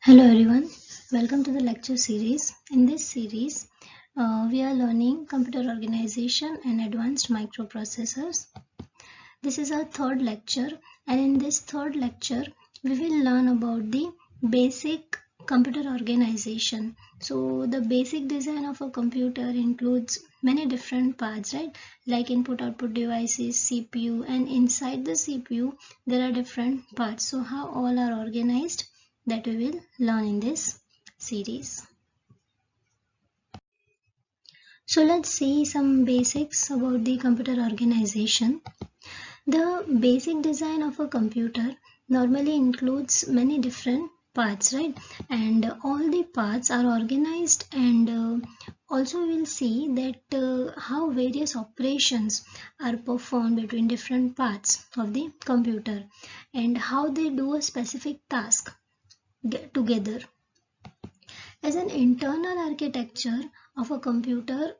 Hello everyone, welcome to the lecture series. In this series, we are learning computer organization and advanced microprocessors. This is our third lecture, and in this third lecture, we will learn about the basic computer organization. So the basic design of a computer includes many different parts, right? Like input-output devices, CPU, and inside the CPU, there are different parts. So how all are organized, that we will learn in this series. So let's see some basics about the computer organization. The basic design of a computer normally includes many different parts, right? And all the parts are organized, and also we'll see that how various operations are performed between different parts of the computer and how they do a specific task together. As an internal architecture of a computer,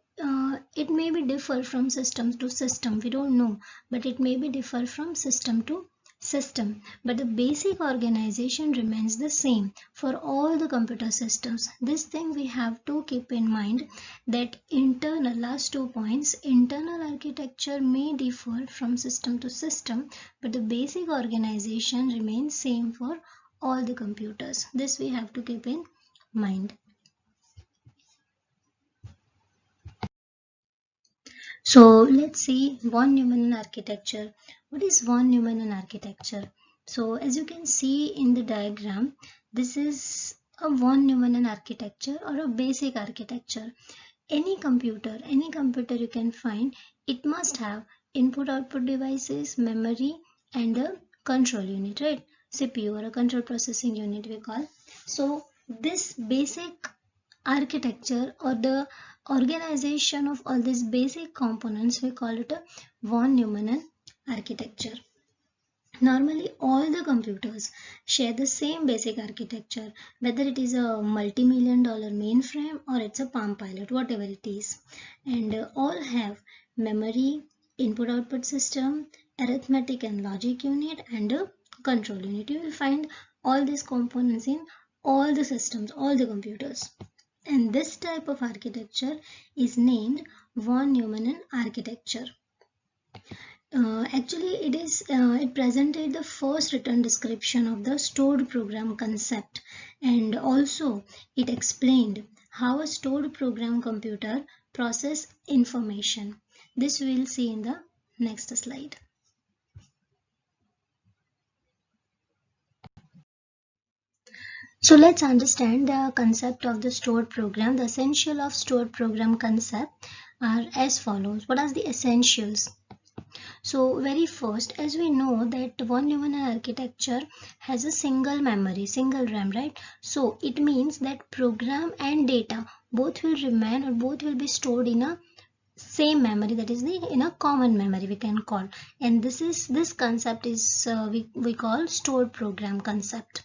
it may be differ from system to system. We don't know, but it may be differ from system to system. But the basic organization remains the same for all the computer systems. This thing we have to keep in mind, that internal, last 2 points, internal architecture may differ from system to system, but the basic organization remains same for all the computers. This we have to keep in mind. So let's see von Neumann architecture. What is von Neumann architecture? So as you can see in the diagram, this is a von Neumann architecture or a basic architecture. Any computer you can find, it must have input output devices, memory, and a control unit, right? CPU or a control processing unit we call. So this basic architecture or the organization of all these basic components, we call it a von Neumann architecture. Normally all the computers share the same basic architecture, whether it is a multi-million-dollar mainframe or it's a Palm Pilot, whatever it is, and all have memory, input output system, arithmetic and logic unit, and a control unit. You will find all these components in all the systems, all the computers. And this type of architecture is named von Neumann architecture. Actually, it presented the first written description of the stored program concept, and also it explained how a stored program computer process information. This we will see in the next slide. So let's understand the concept of the stored program. The essential of stored program concept are as follows. What are the essentials? So very first, as we know that von Neumann architecture has a single memory, single RAM, right? So it means that program and data both will remain or both will be stored in a same memory, that is in a common memory we can call, and this concept is we call stored program concept.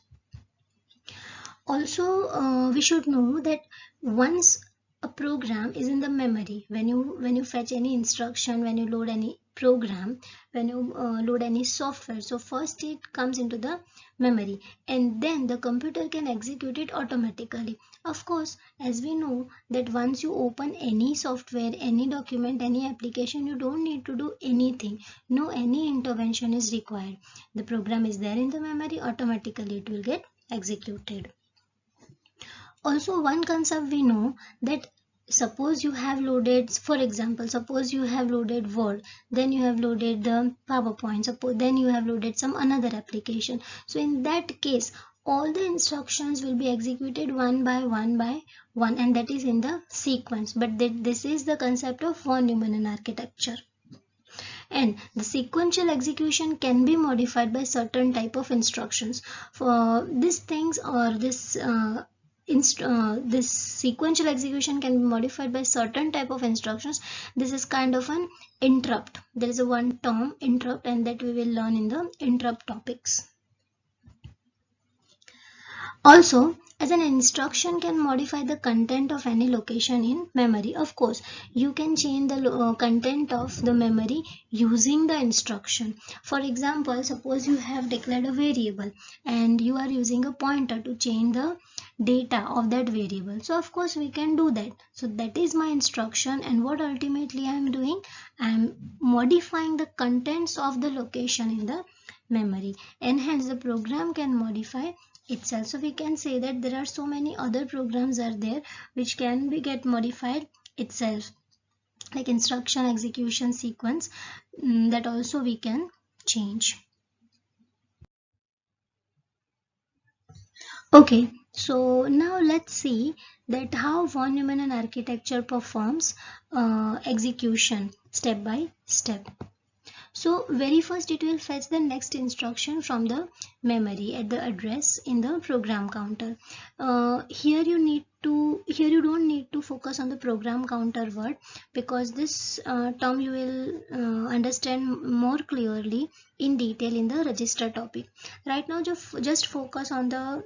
Also, we should know that once a program is in the memory, when you fetch any instruction, when you load any program, when you load any software, so first it comes into the memory and then the computer can execute it automatically. Of course, as we know that once you open any software, any document, any application, you don't need to do anything. No any intervention is required. The program is there in the memory, automatically it will get executed. Also, one concept we know that suppose you have loaded, for example, suppose you have loaded Word, then you have loaded the PowerPoint, suppose then you have loaded some another application. So in that case, all the instructions will be executed one by one, and that is in the sequence. But this is the concept of von Neumann architecture. And the sequential execution can be modified by certain type of instructions. For these things or this sequential execution can be modified by certain type of instructions. This is kind of an interrupt. There is a one term interrupt, and that we will learn in the interrupt topics. Also, As an instruction can modify the content of any location in memory. Of course, you can change the content of the memory using the instruction. For example, suppose you have declared a variable and you are using a pointer to change the data of that variable. So of course we can do that. So that is my instruction, and what ultimately I am doing, I am modifying the contents of the location in the memory, and hence the program can modify itself. So we can say that there are so many other programs are there which can be get modified itself, like instruction execution sequence, that also we can change. Okay, so now let's see that how von Neumann architecture performs execution step by step. So very first it will fetch the next instruction from the memory at the address in the program counter. Here you don't need to focus on the program counter word, because this term you will understand more clearly in detail in the register topic. Right now just focus on the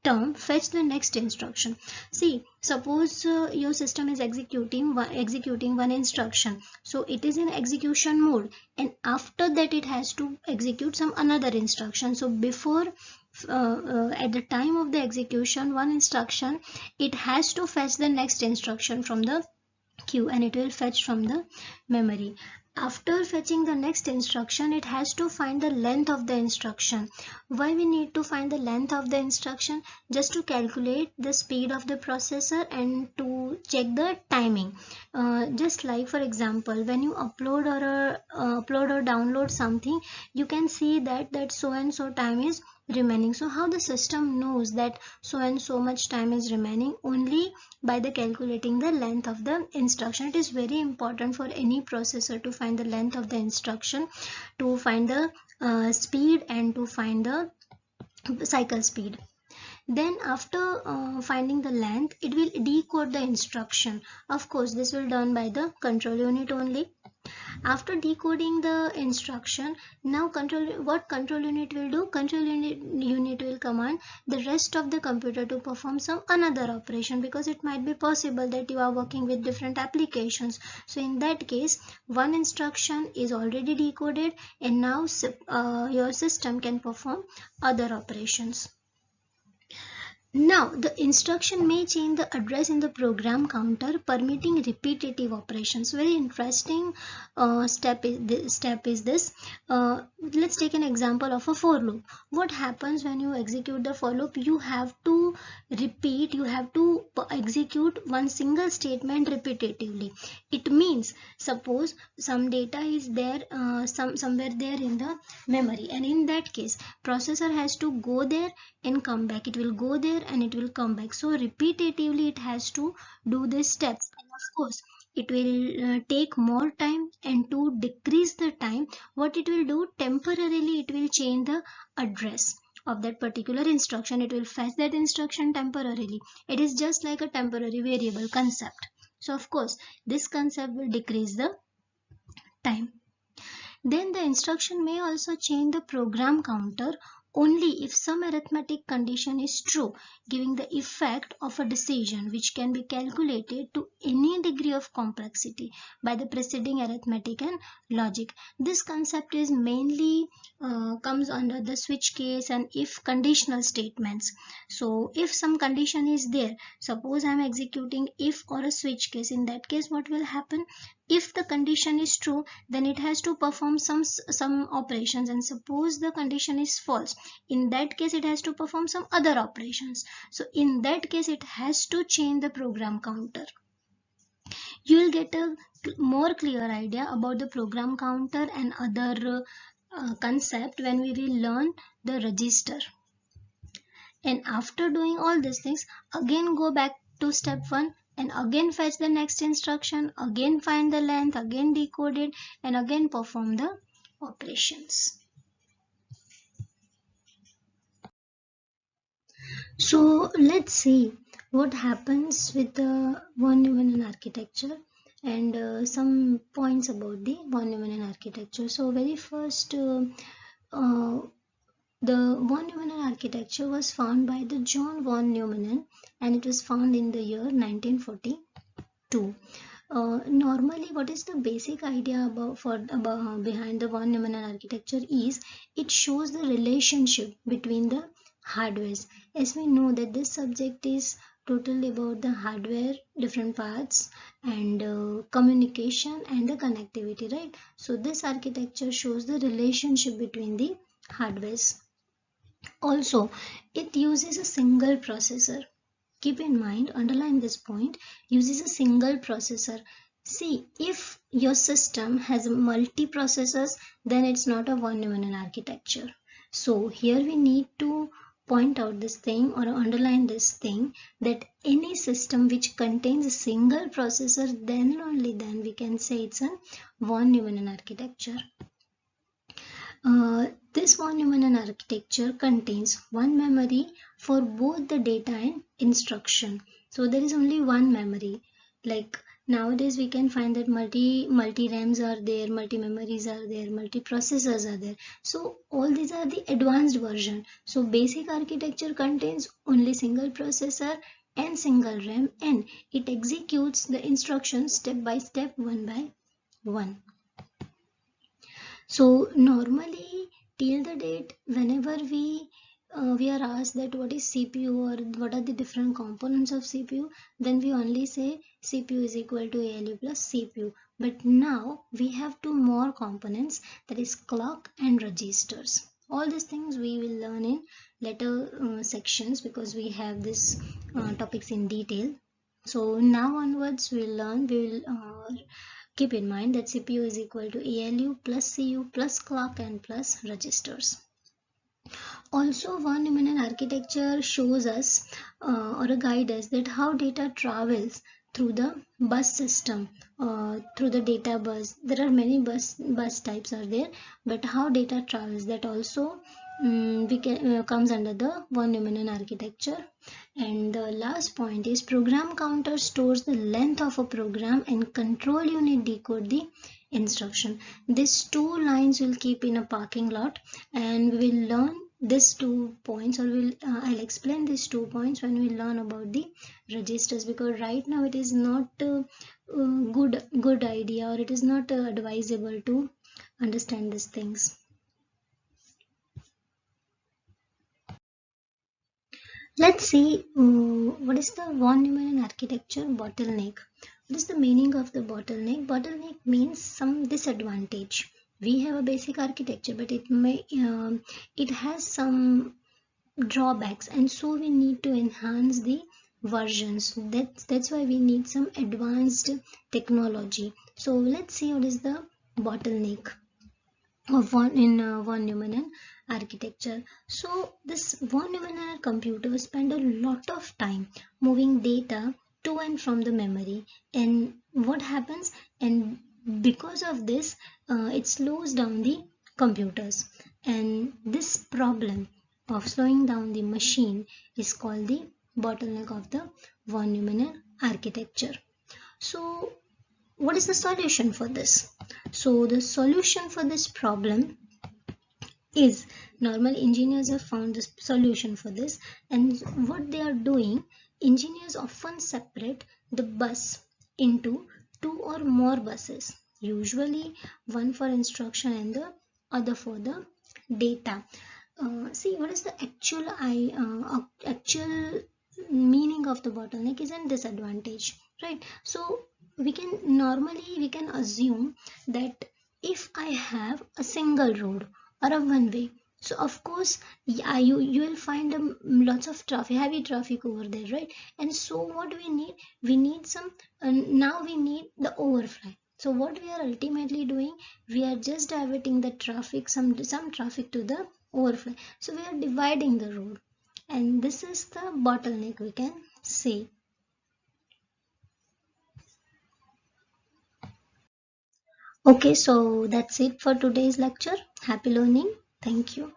term fetch the next instruction. See, suppose your system is executing one instruction, so it is in execution mode, and after that it has to execute some another instruction. So before at the time of the execution one instruction, it has to fetch the next instruction from the queue, and it will fetch from the memory. After fetching the next instruction, it has to find the length of the instruction. Why we need to find the length of the instruction? Just to calculate the speed of the processor and to check the timing. Just like for example, when you upload or download something, you can see that so and so time is remaining. So how the system knows that so and so much time is remaining? Only by the calculating the length of the instruction. It is very important for any processor to find the length of the instruction, to find the speed, and to find the cycle speed. Then after finding the length, it will decode the instruction. Of course, this will done by the control unit only. After decoding the instruction, now what control unit will do? Control unit will command the rest of the computer to perform some another operation, because it might be possible that you are working with different applications. So in that case, one instruction is already decoded, and now your system can perform other operations. Now, the instruction may change the address in the program counter, permitting repetitive operations. Very interesting step is this. Let's take an example of a for loop. What happens when you execute the for loop? You have to execute one single statement repetitively. It means, suppose some data is there, somewhere there in the memory, and in that case, processor has to go there and come back. It will go there and it will come back. So repetitively it has to do these steps, and of course it will take more time. And to decrease the time, what it will do, temporarily it will change the address of that particular instruction. It will fetch that instruction temporarily. It is just like a temporary variable concept. So of course this concept will decrease the time. Then the instruction may also change the program counter only if some arithmetic condition is true, giving the effect of a decision which can be calculated to any degree of complexity by the preceding arithmetic and logic. This concept is mainly comes under the switch case and if conditional statements. So if some condition is there, suppose I am executing if or a switch case, in that case what will happen? If the condition is true, then it has to perform some operations, and suppose the condition is false, in that case it has to perform some other operations. So in that case it has to change the program counter. You will get a more clear idea about the program counter and other concept when we will learn the register. And after doing all these things, again go back to step 1 and again fetch the next instruction, again find the length, again decode it, and again perform the operations. So let's see what happens with the von Neumann architecture, and some points about the von Neumann architecture. So very first, uh, The von Neumann architecture was found by the John von Neumann, and it was found in the year 1942. Normally, what is the basic idea about behind the von Neumann architecture is it shows the relationship between the hardwares. As we know that this subject is totally about the hardware, different parts, and communication and the connectivity, right? So this architecture shows the relationship between the hardwares. Also, it uses a single processor. Keep in mind, underline this point, uses a single processor. See, if your system has multi-processors, then it's not a von Neumann architecture. So here we need to point out this thing or underline this thing, that any system which contains a single processor, then only then we can say it's a von Neumann architecture. This von Neumann architecture contains one memory for both the data and instruction. So there is only one memory. Like nowadays we can find that multi RAMs are there, multi memories are there, multi processors are there. So all these are the advanced version. So basic architecture contains only single processor and single RAM, and it executes the instructions step by step, one by one. So normally till the date, whenever we are asked that what is CPU or what are the different components of CPU, then we only say CPU is equal to ALU plus CPU. But now we have two more components, that is clock and registers. All these things we will learn in later sections, because we have this topics in detail. So now onwards we will keep in mind that CPU is equal to ALU plus CU plus clock and plus registers. Also, von Neumann architecture shows us or guide us that how data travels through the bus system, through the data bus. There are many bus types are there, but how data travels, that also comes under the von Neumann architecture. And the last point is program counter stores the length of a program and control unit decode the instruction. These two lines will keep in a parking lot, and we will learn these 2 points, or I'll explain these 2 points when we learn about the registers, because right now it is not good idea, or it is not advisable to understand these things. Let's see what is the von Neumann architecture bottleneck. What is the meaning of the bottleneck? Bottleneck means some disadvantage. We have a basic architecture, but it has some drawbacks, and so we need to enhance the versions. That's why we need some advanced technology. So let's see what is the bottleneck of von Neumann architecture. So this von Neumann computer spend a lot of time moving data to and from the memory, and what happens, and because of this it slows down the computers, and this problem of slowing down the machine is called the bottleneck of the von Neumann architecture. So what is the solution for this? So the solution for this problem is, normal engineers have found the solution for this, and what they are doing, engineers often separate the bus into two or more buses, usually one for instruction and the other for the data. See, what is the actual meaning of the bottleneck is a disadvantage, right? So we can assume that if I have a single road or a one way, so of course, yeah, you will find lots of traffic, heavy traffic over there, right? And so what we need some, now we need the overflow. So what we are ultimately doing, we are just diverting the traffic, some traffic to the overflow. So we are dividing the road, and this is the bottleneck, we can say. Okay, so that's it for today's lecture. Happy learning. Thank you.